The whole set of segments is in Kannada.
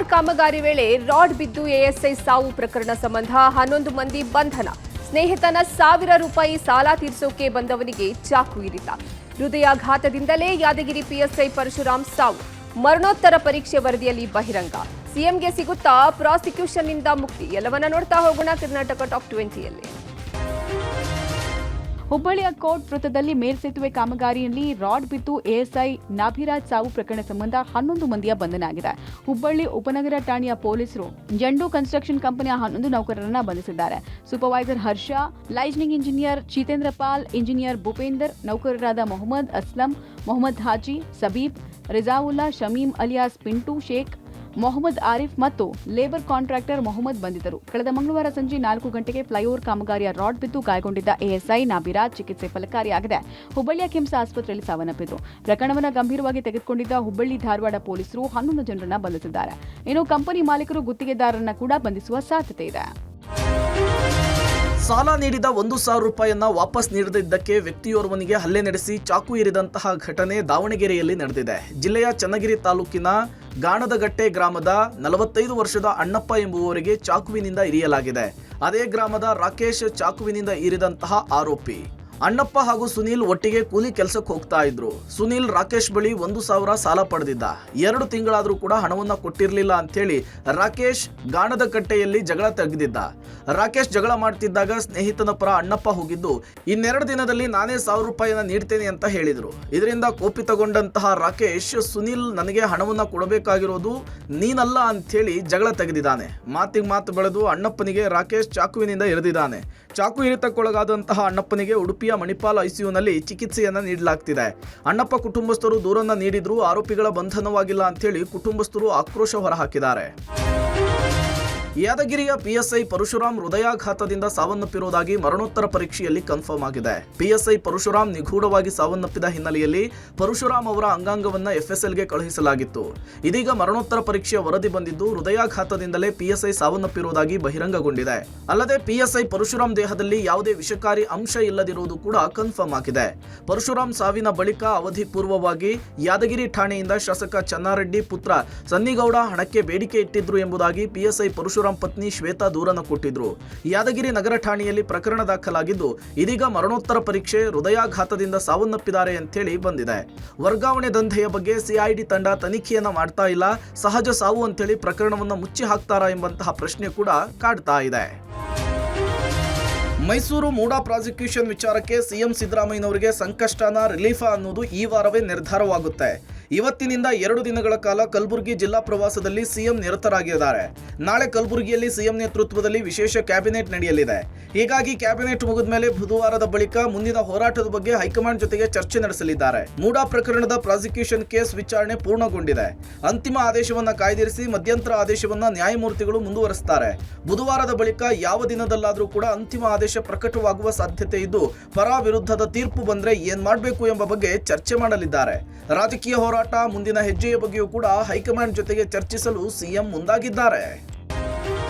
ಫ್ಲೈಓವರ್ ಕಾಮಗಾರಿ ವೇಳೆ ರಾಡ್ ಬಿದ್ದು ಎಎಸ್ಐ ಸಾವು ಪ್ರಕರಣ ಸಂಬಂಧ 11 ಮಂದಿ ಬಂಧನ. ಸ್ನೇಹಿತನ ₹1,000 ಸಾಲ ತೀರಿಸೋಕೆ ಬಂದವನಿಗೆ ಚಾಕು ಇರಿತ. ಹೃದಯಾಘಾತದಿಂದಲೇ ಯಾದಗಿರಿ ಪಿಎಸ್ಐ ಪರಶುರಾಮ್ ಸಾವು. ಮರಣೋತ್ತರ ಪರೀಕ್ಷೆ ವರದಿಯಲ್ಲಿ ಬಹಿರಂಗ. ಸಿಎಂಗೆ ಸಿಗುತ್ತಾ ಪ್ರಾಸಿಕ್ಯೂಷನ್ನಿಂದ ಮುಕ್ತಿ? ಎಲ್ಲವನ್ನ ನೋಡ್ತಾ ಹೋಗೋಣ ಕರ್ನಾಟಕ ಟಾಪ್ 20ಯಲ್ಲಿ. ಹುಬ್ಬಳ್ಳಿಯ ಕೋರ್ಟ್ ವೃತ್ತದಲ್ಲಿ ಮೇಲ್ಸೇತುವೆ ಕಾಮಗಾರಿಯಲ್ಲಿ ರಾಡ್ ಬಿದ್ದು ಎಎಸ್ಐ ನಾಭಿರಾಜ್ ಸಾವು ಪ್ರಕರಣ ಸಂಬಂಧ 11 ಮಂದಿಯ ಬಂಧನ ಆಗಿದೆ. ಹುಬ್ಬಳ್ಳಿ ಉಪನಗರ ಠಾಣೆಯ ಪೊಲೀಸರು ಜಂಡು ಕನ್ಸ್ಟ್ರಕ್ಷನ್ ಕಂಪನಿಯ 11 ನೌಕರರನ್ನ ಬಂಧಿಸಿದ್ದಾರೆ. Supervisor Harsha, lightning engineer Jitendra Pal, engineer Bhupender, ನೌಕರರಾದ ಮೊಹಮ್ಮದ್ ಅಸ್ಲಂ, ಮೊಹಮ್ಮದ್ ಹಾಜಿ, ಸಬೀಬ್, ರಿಜಾವುಲ್ಲಾ, ಶಮೀಂ ಅಲಿಯಾಸ್ ಪಿಂಟು ಶೇಖ್, ಮೊಹಮ್ಮದ್ ಆರಿಫ್ ಮತ್ತು ಲೇಬರ್ ಕಾಂಟ್ರಾಕ್ಟರ್ ಮೊಹಮ್ಮದ್ ಬಂಧಿತರು. ಕಳೆದ ಮಂಗಳವಾರ ಸಂಜೆ 4 ಗಂಟೆಗೆ ಫ್ಲೈಓವರ್ ಕಾಮಗಾರಿಯ ರಾಡ್ ಬಿದ್ದು ಗಾಯಗೊಂಡಿದ್ದ ಎಎಸ್ಐ ನಾಭಿರಾಜ್ ಚಿಕಿತ್ಸೆ ಫಲಕಾರಿಯಾಗಿದೆ. ಹುಬ್ಬಳ್ಳಿಯ ಕಿಮ್ಸ್ ಆಸ್ಪತ್ರೆಯಲ್ಲಿ ಸಾವನ್ನಪ್ಪಿದ್ರು. ಪ್ರಕರಣವನ್ನು ಗಂಭೀರವಾಗಿ ತೆಗೆದುಕೊಂಡಿದ್ದ ಹುಬ್ಬಳ್ಳಿ ಧಾರವಾಡ ಪೊಲೀಸರು 11 ಜನರನ್ನ ಬಂಧಿಸಿದ್ದಾರೆ. ಇನ್ನು ಕಂಪನಿ ಮಾಲೀಕರು ಗುತ್ತಿಗೆದಾರರನ್ನ ಕೂಡ ಬಂಧಿಸುವ ಸಾಧ್ಯತೆ ಇದೆ. ಸಾಲ ನೀಡಿದ ₹1,000 ವಾಪಸ್ ನೀಡದಿದ್ದಕ್ಕೆ ವ್ಯಕ್ತಿಯೋರ್ವನಿಗೆ ಹಲ್ಲೆ ನಡೆಸಿ ಚಾಕು ಇರಿದಂತಹ ಘಟನೆ ದಾವಣಗೆರೆಯಲ್ಲಿ ನಡೆದಿದೆ. ಜಿಲ್ಲೆಯ ಚನ್ನಗಿರಿ ತಾಲೂಕಿನ ಗಾಣದಗಟ್ಟೆ ಗ್ರಾಮದ 45 ವರ್ಷದ ಅಣ್ಣಪ್ಪ ಎಂಬುವವರಿಗೆ ಚಾಕುವಿನಿಂದ ಇರಿಯಲಾಗಿದೆ. ಅದೇ ಗ್ರಾಮದ ರಾಕೇಶ್ ಚಾಕುವಿನಿಂದ ಇರಿದಂತಹ ಆರೋಪಿ. ಅಣ್ಣಪ್ಪ ಹಾಗೂ ಸುನೀಲ್ ಒಟ್ಟಿಗೆ ಕೂಲಿ ಕೆಲಸಕ್ಕೆ ಹೋಗ್ತಾ ಇದ್ರು. ಸುನೀಲ್ ರಾಕೇಶ್ ಬಳಿ 1,000 ಸಾಲ ಪಡೆದಿದ್ದ. 2 ತಿಂಗಳಾದ್ರೂ ಕೂಡ ಹಣವನ್ನ ಕೊಟ್ಟಿರಲಿಲ್ಲ ಅಂತೇಳಿ ರಾಕೇಶ್ ಗಾಣದಕಟ್ಟೆಯಲ್ಲಿ ಜಗಳ ತೆಗೆದಿದ್ದ. ರಾಕೇಶ್ ಜಗಳ ಮಾಡ್ತಿದ್ದಾಗ ಸ್ನೇಹಿತನ ಪರ ಅಣ್ಣಪ್ಪ ಹೋಗಿದ್ದು, ಇನ್ನೆರಡು ದಿನದಲ್ಲಿ ನಾನೇ ₹1,000 ನೀಡ್ತೇನೆ ಅಂತ ಹೇಳಿದ್ರು. ಇದರಿಂದ ಕೋಪಿತಗೊಂಡಂತಹ ರಾಕೇಶ್, ಸುನೀಲ್ ನನಗೆ ಹಣವನ್ನ ಕೊಡಬೇಕಾಗಿರೋದು ನೀನಲ್ಲ ಅಂತೇಳಿ ಜಗಳ ತೆಗೆದಿದ್ದಾನೆ. ಮಾತಿಗೆ ಮಾತು ಬೆಳೆದು ಅಣ್ಣಪ್ಪನಿಗೆ ರಾಕೇಶ್ ಚಾಕುವಿನಿಂದ ಇರಿದಿದ್ದಾನೆ. ಚಾಕು ಇರಿತಕ್ಕೊಳಗಾದಂತಹ ಅಣ್ಣಪ್ಪನಿಗೆ ಉಡುಪಿಯ ಮಣಿಪಾಲ್ ಐಸಿಯುನಲ್ಲಿ ಚಿಕಿತ್ಸೆಯನ್ನ ನೀಡಲಾಗ್ತಿದೆ. ಅಣ್ಣಪ್ಪ ಕುಟುಂಬಸ್ಥರು ದೂರನ್ನ ನೀಡಿದ್ರು. ಆರೋಪಿಗಳ ಬಂಧನವಾಗಿಲ್ಲ ಅಂತೇಳಿ ಕುಟುಂಬಸ್ಥರು ಆಕ್ರೋಶ ಹೊರಹಾಕಿದ್ದಾರೆ. ಯಾದಗಿರಿಯ ಪಿಎಸ್ಐ ಪರಶುರಾಮ್ ಹೃದಯಾಘಾತದಿಂದ ಸಾವನ್ನಪ್ಪಿರುವುದಾಗಿ ಮರಣೋತ್ತರ ಪರೀಕ್ಷೆಯಲ್ಲಿ ಕನ್ಫರ್ಮ್ ಆಗಿದೆ. ಪಿಎಸ್ಐ ಪರಶುರಾಮ್ ನಿಗೂಢವಾಗಿ ಸಾವನ್ನಪ್ಪಿದ ಹಿನ್ನೆಲೆಯಲ್ಲಿ ಪರಶುರಾಮ್ ಅವರ ಅಂಗಾಂಗವನ್ನ ಎಫ್ಎಸ್ಎಲ್ಗೆ ಕಳುಹಿಸಲಾಗಿತ್ತು. ಇದೀಗ ಮರಣೋತ್ತರ ಪರೀಕ್ಷೆಯ ವರದಿ ಬಂದಿದ್ದು, ಹೃದಯಾಘಾತದಿಂದಲೇ ಪಿಎಸ್ಐ ಸಾವನ್ನಪ್ಪಿರುವುದಾಗಿ ಬಹಿರಂಗಗೊಂಡಿದೆ. ಅಲ್ಲದೆ ಪಿಎಸ್ಐ ಪರಶುರಾಮ್ ದೇಹದಲ್ಲಿ ಯಾವುದೇ ವಿಷಕಾರಿ ಅಂಶ ಇಲ್ಲದಿರುವುದು ಕೂಡ ಕನ್ಫರ್ಮ್ ಆಗಿದೆ. ಪರಶುರಾಮ್ ಸಾವಿನ ಬಳಿಕ ಅವಧಿ ಪೂರ್ವವಾಗಿ ಯಾದಗಿರಿ ಠಾಣೆಯಿಂದ ಶಾಸಕ ಚನ್ನಾರೆಡ್ಡಿ ಪುತ್ರ ಸನ್ನಿಗೌಡ ಹಣಕ್ಕೆ ಬೇಡಿಕೆ ಇಟ್ಟಿದ್ರು ಎಂಬುದಾಗಿ ಪಿಎಸ್ಐ ಪರಶುರಾಮ್ ಪತ್ನಿ ಶ್ವೇತಾ ದೂರನ್ನು ಕೊಟ್ಟಿದ್ರು. ಯಾದಗಿರಿ ನಗರ ಠಾಣೆಯಲ್ಲಿ ಪ್ರಕರಣ ದಾಖಲಾಗಿದ್ದು, ಇದೀಗ ಮರಣೋತ್ತರ ಪರೀಕ್ಷೆ ಹೃದಯಾಘಾತದಿಂದ ಸಾವನ್ನಪ್ಪಿದ್ದಾರೆ ಅಂತೇಳಿ ಬಂದಿದೆ. ವರ್ಗಾವಣೆ ದಂಧೆಯ ಬಗ್ಗೆ ಸಿಐಡಿ ತಂಡ ತನಿಖೆಯನ್ನ ಮಾಡ್ತಾ ಇಲ್ಲ. ಸಹಜ ಸಾವು ಅಂತೇಳಿ ಪ್ರಕರಣವನ್ನ ಮುಚ್ಚಿ ಹಾಕ್ತಾರಾ ಎಂಬಂತಹ ಪ್ರಶ್ನೆ ಕೂಡ ಕಾಡ್ತಾ ಇದೆ. ಮೈಸೂರು ಮೂಡಾ ಪ್ರಾಸಿಕ್ಯೂಷನ್ ವಿಚಾರಕ್ಕೆ ಸಿಎಂ ಸಿದ್ದರಾಮಯ್ಯನವರಿಗೆ ಸಂಕಷ್ಟನ ರಿಲೀಫಾ ಅನ್ನೋದು ಈ ವಾರವೇ ನಿರ್ಧಾರವಾಗುತ್ತೆ. ಇವತ್ತಿನಿಂದ 2 ದಿನಗಳ ಕಾಲ ಕಲಬುರಗಿ ಜಿಲ್ಲಾ ಪ್ರವಾಸದಲ್ಲಿ ಸಿಎಂ ನಿರತರಾಗಿದ್ದಾರೆ. ನಾಳೆ ಕಲಬುರಗಿಯಲ್ಲಿ ಸಿಎಂ ನೇತೃತ್ವದಲ್ಲಿ ವಿಶೇಷ ಕ್ಯಾಬಿನೆಟ್ ನಡೆಯಲಿದೆ. ಹೀಗಾಗಿ ಕ್ಯಾಬಿನೆಟ್ ಮುಗಿದ ಮೇಲೆ ಬುಧವಾರದ ಬಳಿಕ ಮುಂದಿನ ಹೋರಾಟದ ಬಗ್ಗೆ ಹೈಕಮಾಂಡ್ ಜೊತೆಗೆ ಚರ್ಚೆ ನಡೆಸಲಿದ್ದಾರೆ. ಮೂಡಾ ಪ್ರಕರಣದ ಪ್ರಾಸಿಕ್ಯೂಷನ್ ಕೇಸ್ ವಿಚಾರಣೆ ಪೂರ್ಣಗೊಂಡಿದೆ. ಅಂತಿಮ ಆದೇಶವನ್ನ ಕಾಯ್ದಿರಿಸಿ ಮಧ್ಯಂತರ ಆದೇಶವನ್ನ ನ್ಯಾಯಮೂರ್ತಿಗಳು ಮುಂದುವರೆಸುತ್ತಾರೆ. ಬುಧವಾರದ ಬಳಿಕ ಯಾವ ದಿನದಲ್ಲಾದರೂ ಕೂಡ ಅಂತಿಮ ಆದೇಶ ಪ್ರಕಟವಾಗುವ ಸಾಧ್ಯತೆ ಇದ್ದು, ಪರ ವಿರುದ್ಧದ ತೀರ್ಪು ಬಂದ್ರೆ ಏನ್ ಮಾಡಬೇಕು ಎಂಬ ಬಗ್ಗೆ ಚರ್ಚೆ ಮಾಡಲಿದ್ದಾರೆ. ರಾಜಕೀಯ ಹೋರಾಟ ಮುಂದಿನ ಹೆಜ್ಜೆಯ ಬಗ್ಗೆಯೂ ಕೂಡ ಹೈಕಮಾಂಡ್ ಜೊತೆಗೆ ಚರ್ಚಿಸಲು ಸಿಎಂ ಮುಂದಾಗಿದ್ದಾರೆ.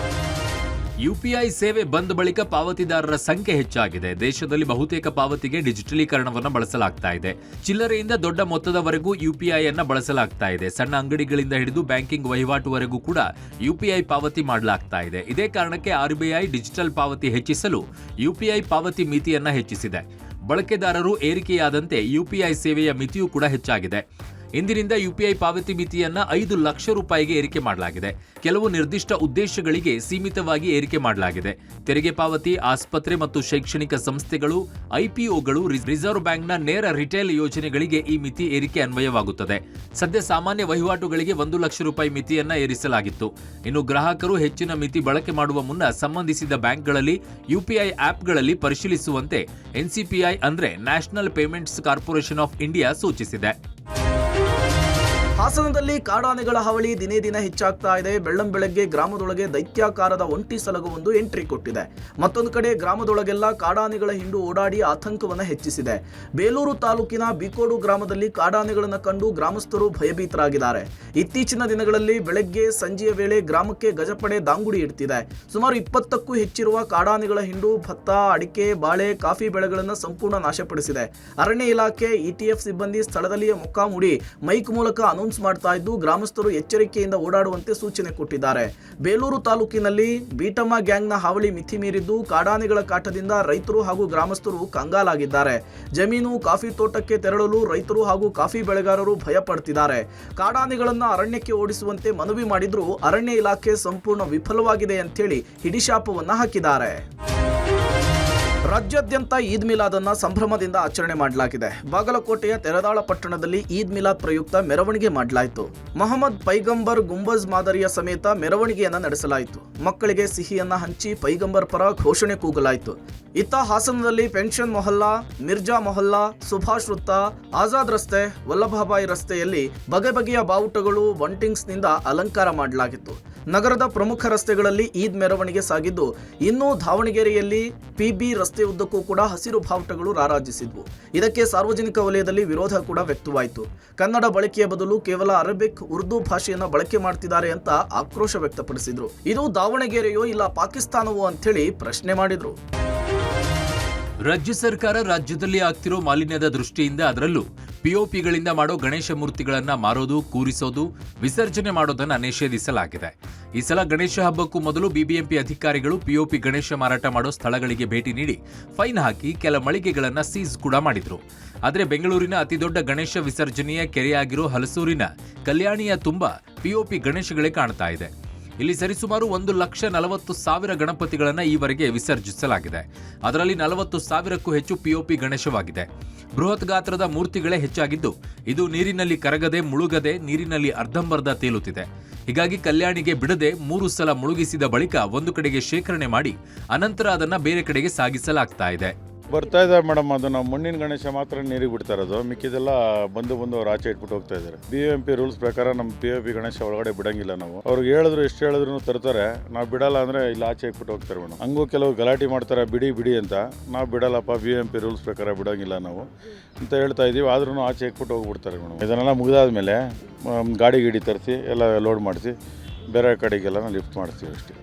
ಯುಪಿಐ ಸೇವೆ ಬಂದ ಬಳಿಕ ಪಾವತಿದಾರರ ಸಂಖ್ಯೆ ಹೆಚ್ಚಾಗಿದೆ. ದೇಶದಲ್ಲಿ ಬಹುತೇಕ ಪಾವತಿಗೆ ಡಿಜಿಟಲೀಕರಣವನ್ನು ಬಳಸಲಾಗ್ತಾ ಇದೆ. ಚಿಲ್ಲರೆಯಿಂದ ದೊಡ್ಡ ಮೊತ್ತದವರೆಗೂ ಯುಪಿಐ ಅನ್ನ ಬಳಸಲಾಗ್ತಾ ಇದೆ. ಸಣ್ಣ ಅಂಗಡಿಗಳಿಂದ ಹಿಡಿದು ಬ್ಯಾಂಕಿಂಗ್ ವಹಿವಾಟುವರೆಗೂ ಕೂಡ ಯುಪಿಐ ಪಾವತಿ ಮಾಡಲಾಗ್ತಾ ಇದೆ. ಇದೇ ಕಾರಣಕ್ಕೆ ಆರ್ಬಿಐ ಡಿಜಿಟಲ್ ಪಾವತಿ ಹೆಚ್ಚಿಸಲು ಯುಪಿಐ ಪಾವತಿ ಮಿತಿಯನ್ನ ಹೆಚ್ಚಿಸಿದೆ. ಬಳಕೆದಾರರು ಏರಿಕೆಯಾದಂತೆ ಯುಪಿಐ ಸೇವೆಯ ಮಿತಿಯೂ ಕೂಡ ಹೆಚ್ಚಾಗಿದೆ. ಇಂದಿನಿಂದ ಯುಪಿಐ ಪಾವತಿ ಮಿತಿಯನ್ನ ₹5 ಲಕ್ಷ ಏರಿಕೆ ಮಾಡಲಾಗಿದೆ. ಕೆಲವು ನಿರ್ದಿಷ್ಟ ಉದ್ದೇಶಗಳಿಗೆ ಸೀಮಿತವಾಗಿ ಏರಿಕೆ ಮಾಡಲಾಗಿದೆ. ತೆರಿಗೆ ಪಾವತಿ, ಆಸ್ಪತ್ರೆ ಮತ್ತು ಶೈಕ್ಷಣಿಕ ಸಂಸ್ಥೆಗಳು, ಐಪಿಒಗಳು, ರಿಸರ್ವ್ ಬ್ಯಾಂಕ್ನ ನೇರ ರಿಟೇಲ್ ಯೋಜನೆಗಳಿಗೆ ಈ ಮಿತಿ ಏರಿಕೆ ಅನ್ವಯವಾಗುತ್ತದೆ. ಸದ್ಯ ಸಾಮಾನ್ಯ ವಹಿವಾಟುಗಳಿಗೆ ₹1 ಲಕ್ಷ ಮಿತಿಯನ್ನ ಏರಿಸಲಾಗಿತ್ತು. ಇನ್ನು ಗ್ರಾಹಕರು ಹೆಚ್ಚಿನ ಮಿತಿ ಬಳಕೆ ಮಾಡುವ ಮುನ್ನ ಸಂಬಂಧಿಸಿದ ಬ್ಯಾಂಕ್ಗಳಲ್ಲಿ ಯುಪಿಐ ಆಪ್ಗಳಲ್ಲಿ ಪರಿಶೀಲಿಸುವಂತೆ ಎನ್ಸಿಪಿಐ ಅಂದ್ರೆ national payments corporation of India ಸೂಚಿಸಿದೆ. ಹಾಸನದಲ್ಲಿ ಕಾಡಾನೆಗಳ ಹಾವಳಿ ದಿನೇ ದಿನ ಹೆಚ್ಚಾಗ್ತಾ ಇದೆ. ಬೆಳ್ಳಂಬೆಳಗ್ಗೆ ಗ್ರಾಮದೊಳಗೆ ದೈತ್ಯಾಕಾರದ ಒಂಟಿ ಸಲಗವೊಂದು ಎಂಟ್ರಿ ಕೊಟ್ಟಿದೆ. ಮತ್ತೊಂದು ಕಡೆ ಗ್ರಾಮದೊಳಗೆಲ್ಲ ಕಾಡಾನೆಗಳ ಹಿಂಡು ಓಡಾಡಿ ಆತಂಕವನ್ನು ಹೆಚ್ಚಿಸಿದೆ. ಬೇಲೂರು ತಾಲೂಕಿನ ಬಿಕೋಡು ಗ್ರಾಮದಲ್ಲಿ ಕಾಡಾನೆಗಳನ್ನು ಕಂಡು ಗ್ರಾಮಸ್ಥರು ಭಯಭೀತರಾಗಿದ್ದಾರೆ. ಇತ್ತೀಚಿನ ದಿನಗಳಲ್ಲಿ ಬೆಳಗ್ಗೆ ಸಂಜೆಯ ವೇಳೆ ಗ್ರಾಮಕ್ಕೆ ಗಜಪಡೆ ದಾಂಗುಡಿ ಇಡ್ತಿದೆ. ಸುಮಾರು 20ಕ್ಕೂ ಹೆಚ್ಚಿರುವ ಕಾಡಾನೆಗಳ ಹಿಂಡು ಭತ್ತ, ಅಡಿಕೆ, ಬಾಳೆ, ಕಾಫಿ ಬೆಳೆಗಳನ್ನು ಸಂಪೂರ್ಣ ನಾಶಪಡಿಸಿದೆ. ಅರಣ್ಯ ಇಲಾಖೆ, ಇಟಿಎಫ್ ಸಿಬ್ಬಂದಿ ಸ್ಥಳದಲ್ಲಿಯೇ ಮೊಕ್ಕಾಂ ಹೂಡಿ ಮೈಕ್ ಮೂಲಕ ಅನೌನ್ಸ್ ಅನೌನ್ಸ್ ಮಾಡ್ತಾ ಇದ್ದು ಗ್ರಾಮಸ್ಥರು ಎಚ್ಚರಿಕೆಯಿಂದ ಓಡಾಡುವಂತೆ ಸೂಚನೆ ಕೊಟ್ಟಿದ್ದಾರೆ. ಬೇಲೂರು ತಾಲೂಕಿನಲ್ಲಿ ಬೀಟಮ್ಮ ಗ್ಯಾಂಗ್ನ ಹಾವಳಿ ಮಿತಿ ಮೀರಿದ್ದು ಕಾಡಾನೆಗಳ ಕಾಟದಿಂದ ರೈತರು ಹಾಗೂ ಗ್ರಾಮಸ್ಥರು ಕಂಗಾಲಾಗಿದ್ದಾರೆ. ಜಮೀನು ಕಾಫಿ ತೋಟಕ್ಕೆ ತೆರಳಲು ರೈತರು ಹಾಗೂ ಕಾಫಿ ಬೆಳೆಗಾರರು ಭಯ ಪಡ್ತಿದ್ದಾರೆ. ಕಾಡಾನೆಗಳನ್ನು ಅರಣ್ಯಕ್ಕೆ ಓಡಿಸುವಂತೆ ಮನವಿ ಮಾಡಿದ್ರು ಅರಣ್ಯ ಇಲಾಖೆ ಸಂಪೂರ್ಣ ವಿಫಲವಾಗಿದೆ ಅಂತೇಳಿ ಹಿಡಿಶಾಪವನ್ನ ಹಾಕಿದ್ದಾರೆ. ರಾಜ್ಯಾದ್ಯಂತ ಈದ್ ಮಿಲಾದನ್ನು ಸಂಭ್ರಮದಿಂದ ಆಚರಣೆ ಮಾಡಲಾಗಿದೆ. ಬಾಗಲಕೋಟೆಯ ತೆರದಾಳ ಪಟ್ಟಣದಲ್ಲಿ ಈದ್ ಮಿಲಾದ್ ಪ್ರಯುಕ್ತ ಮೆರವಣಿಗೆ ಮಾಡಲಾಯಿತು. ಮೊಹಮ್ಮದ್ ಪೈಗಂಬರ್ ಗುಂಬಜ್ ಮಾದರಿಯ ಸಮೇತ ಮೆರವಣಿಗೆಯನ್ನು ನಡೆಸಲಾಯಿತು. ಮಕ್ಕಳಿಗೆ ಸಿಹಿಯನ್ನ ಹಂಚಿ ಪೈಗಂಬರ್ ಪರ ಘೋಷಣೆ ಕೂಗಲಾಯಿತು. ಇತ್ತ ಹಾಸನದಲ್ಲಿ ಪೆನ್ಷನ್ ಮೊಹಲ್ಲಾ, ಮಿರ್ಜಾ ಮೊಹಲ್ಲಾ, ಸುಭಾಷ್ ವೃತ್ತ, ಆಜಾದ್ ರಸ್ತೆ, ವಲ್ಲಭಭಾಯಿ ರಸ್ತೆಯಲ್ಲಿ ಬಗೆ ಬಗೆಯ ಬಾವುಟಗಳು, ಬಂಟಿಂಗ್ಸ್ನಿಂದ ಅಲಂಕಾರ ಮಾಡಲಾಗಿತ್ತು. ನಗರದ ಪ್ರಮುಖ ರಸ್ತೆಗಳಲ್ಲಿ ಈದ್ ಮೆರವಣಿಗೆ ಸಾಗಿದ್ದು, ಇನ್ನು ದಾವಣಗೆರೆಯಲ್ಲಿ ಪಿಬಿ ರಸ್ತೆ ಉದ್ದಕ್ಕೂ ಕೂಡ ಹಸಿರು ಬಾವುಟಗಳು ರಾರಾಜಿಸಿದ್ವು. ಇದಕ್ಕೆ ಸಾರ್ವಜನಿಕ ವಲಯದಲ್ಲಿ ವಿರೋಧ ಕೂಡ ವ್ಯಕ್ತವಾಯಿತು. ಕನ್ನಡ ಬಳಕೆಯ ಬದಲು ಕೇವಲ ಅರಬಿಕ್, ಉರ್ದು ಭಾಷೆಯನ್ನು ಬಳಕೆ ಮಾಡ್ತಿದ್ದಾರೆ ಅಂತ ಆಕ್ರೋಶ ವ್ಯಕ್ತಪಡಿಸಿದ್ರು. ಇದು ದಾವಣಗೆರೆಯೋ ಇಲ್ಲ ಪಾಕಿಸ್ತಾನವೋ ಅಂತೇಳಿ ಪ್ರಶ್ನೆ ಮಾಡಿದ್ರು. ರಾಜ್ಯ ಸರ್ಕಾರ ರಾಜ್ಯದಲ್ಲಿ ಆಗ್ತಿರೋ ಮಾಲಿನ್ಯದ ದೃಷ್ಟಿಯಿಂದ ಅದರಲ್ಲೂ ಪಿಒಪಿಗಳಿಂದ ಮಾಡೋ ಗಣೇಶ ಮೂರ್ತಿಗಳನ್ನ ಮಾರೋದು, ಕೂರಿಸೋದು, ವಿಸರ್ಜನೆ ಮಾಡೋದನ್ನ ನಿಷೇಧಿಸಲಾಗಿದೆ. ಈ ಸಲ ಗಣೇಶ ಹಬ್ಬಕ್ಕೂ ಮೊದಲು ಬಿಬಿಎಂಪಿ ಅಧಿಕಾರಿಗಳು ಪಿಒಪಿ ಗಣೇಶ ಮಾರಾಟ ಮಾಡೋ ಸ್ಥಳಗಳಿಗೆ ಭೇಟಿ ನೀಡಿ ಫೈನ್ ಹಾಕಿ ಕೆಲ ಮಳಿಗೆಗಳನ್ನ ಸೀಸ್ ಕೂಡ ಮಾಡಿದ್ರು. ಆದರೆ ಬೆಂಗಳೂರಿನ ಅತಿದೊಡ್ಡ ಗಣೇಶ ವಿಸರ್ಜನೆಯ ಕೆರೆಯಾಗಿರೋ ಹಲಸೂರಿನ ಕಲ್ಯಾಣಿಯ ತುಂಬಾ ಪಿಒಪಿ ಗಣೇಶಗಳೇ ಕಾಣ್ತಾ ಇದೆ. ಇಲ್ಲಿ ಸರಿಸುಮಾರು 1,40,000 ಗಣಪತಿಗಳನ್ನು ಈವರೆಗೆ ವಿಸರ್ಜಿಸಲಾಗಿದೆ. ಅದರಲ್ಲಿ 40,000ಕ್ಕೂ ಹೆಚ್ಚು ಪಿಒಪಿ ಗಣೇಶವಾಗಿದೆ. ಬೃಹತ್ ಗಾತ್ರದ ಮೂರ್ತಿಗಳೇ ಹೆಚ್ಚಾಗಿದ್ದು, ಇದು ನೀರಿನಲ್ಲಿ ಕರಗದೆ, ಮುಳುಗದೆ, ನೀರಿನಲ್ಲಿ ಅರ್ಧಂಬರ್ಧ ತೇಲುತ್ತಿದೆ. ಹೀಗಾಗಿ ಕಲ್ಯಾಣಿಗೆ ಬಿಡದೆ 3 ಸಲ ಮುಳುಗಿಸಿದ ಬಳಿಕ ಒಂದು ಕಡೆಗೆ ಶೇಖರಣೆ ಮಾಡಿ ಅನಂತರ ಅದನ್ನ ಬೇರೆ ಕಡೆಗೆ ಸಾಗಿಸಲಾಗ್ತಾ ಇದೆ. ಬರ್ತಾ ಇದೆ ಮೇಡಮ್, ಅದು ನಾವು ಮಣ್ಣಿನ ಗಣೇಶ ಮಾತ್ರ ನೀರಿಗೆ ಬಿಡ್ತಾ ಇರೋದು, ಮಿಕ್ಕಿದೆಲ್ಲ ಬಂದು ಅವ್ರು ಆಚೆ ಇಟ್ಬಿಟ್ಟು ಹೋಗ್ತಾ ಇದ್ದಾರೆ. BMP ರೂಲ್ಸ್ ಪ್ರಕಾರ ನಮ್ಮ POP ಗಣೇಶ ಒಳಗಡೆ ಬಿಡಂಗಿಲ್ಲ. ನಾವು ಅವ್ರಿಗೆ ಹೇಳಿದ್ರು ಎಷ್ಟು ಹೇಳಿದ್ರು ತರ್ತಾರೆ, ನಾವು ಬಿಡಲ್ಲ ಅಂದ್ರೆ ಇಲ್ಲಿ ಆಚೆ ಇಟ್ಬಿಟ್ಟು ಹೋಗ್ತಾರೆ ಮೇಡಮ್. ಹಂಗೂ ಕೆಲವು ಗಲಾಟೆ ಮಾಡ್ತಾರೆ, ಬಿಡಿ ಅಂತ. ನಾವು ಬಿಡಲ್ಲಪ್ಪ, BMP ರೂಲ್ಸ್ ಪ್ರಕಾರ ಬಿಡಂಗಿಲ್ಲ ನಾವು ಅಂತ ಹೇಳ್ತಾ ಇದೀವಿ. ಆದ್ರೂ ಆಚೆ ಇಟ್ಬಿಟ್ಟು ಹೋಗ್ಬಿಡ್ತಾರೆ ಮೇಡಮ್. ಇದನ್ನೆಲ್ಲ ಮುಗಿದಾದ್ಮೇಲೆ ಗಾಡಿ ತರಿಸಿ ಎಲ್ಲ ಲೋಡ್ ಮಾಡಿಸಿ ಬೇರೆ ಕಡೆಗೆಲ್ಲ ಲಿಫ್ಟ್ ಮಾಡ್ತೀವಿ ಅಷ್ಟೇ.